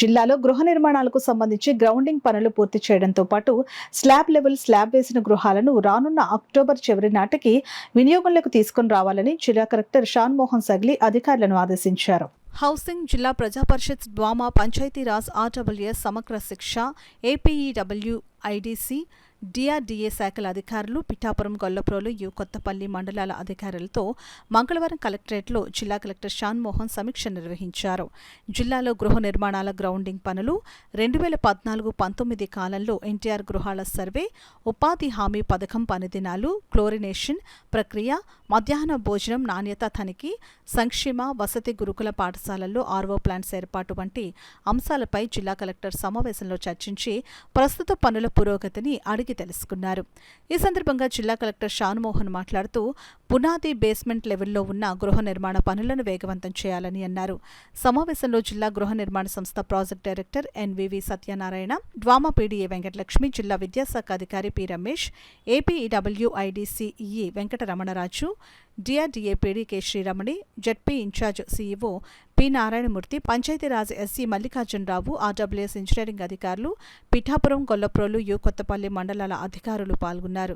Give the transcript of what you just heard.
జిల్లాలో గృహ నిర్మాణాలకు సంబంధించి గ్రౌండింగ్ పనులు పూర్తి చేయడంతో పాటు స్లాబ్ లెవెల్ స్లాబ్ వేసిన గృహాలను రానున్న అక్టోబర్ చివరి నాటికి వినియోగంలోకి తీసుకుని రావాలని జిల్లా కలెక్టర్ షాన్ మోహన్ సగ్లీ అధికారులను ఆదేశించారు. హౌసింగ్, జిల్లా ప్రజాపరిషత్, డ్వామా, పంచాయతీరాజ్, ఆర్డబ్ల్యూఎస్, సమగ్ర శిక్ష, ఏపీఈడబ్ల్యూ, ఐడీసీ, డిఆర్డీఏ శాఖల అధికారులు, పిఠాపురం, గొల్లప్రోలు, కొత్తపల్లి మండలాల అధికారులతో మంగళవారం కలెక్టరేట్లో జిల్లా కలెక్టర్ షాన్ మోహన్ సమీక్ష నిర్వహించారు. జిల్లాలో గృహ నిర్మాణాల గ్రౌండింగ్ పనులు, 2014-19 కాలంలో ఎన్టీఆర్ గృహాల సర్వే, ఉపాధి హామీ పథకం పనిదినాలు, క్లోరినేషన్ ప్రక్రియ, మధ్యాహ్న భోజనం నాణ్యత తనిఖీ, సంక్షేమ వసతి గురుకుల పాఠశాలల్లో ఆర్వో ప్లాంట్స్ ఏర్పాటు వంటి అంశాలపై జిల్లా కలెక్టర్ సమావేశంలో చర్చించి ప్రస్తుత పనుల పురోగతిని అడిగి తెలుసుకున్నారు. ఈ సందర్భంగా జిల్లా కలెక్టర్ షాన్ మోహన్ మాట్లాడుతూ పునాది బేస్మెంట్ లెవెల్లో ఉన్న గృహ నిర్మాణ పనులను వేగవంతం చేయాలని అన్నారు. సమావేశంలో జిల్లా గృహ నిర్మాణ సంస్థ project director NVV Satyanarayana, DWAMA PDA Venkatalakshmi, జిల్లా విద్యాశాఖ అధికారి P Ramesh, APEWIDC Venkataramanaraju, DRDA PD K Sriramani, ZP incharge CEO P Narayanamurthy, Panchayati Raj SC Mallikarjunarao, RWS engineering అధికారులు, పిఠాపురం, గొల్లప్రోలు, కొత్తపల్లి మండలాల అధికారులు పాల్గొన్నారు.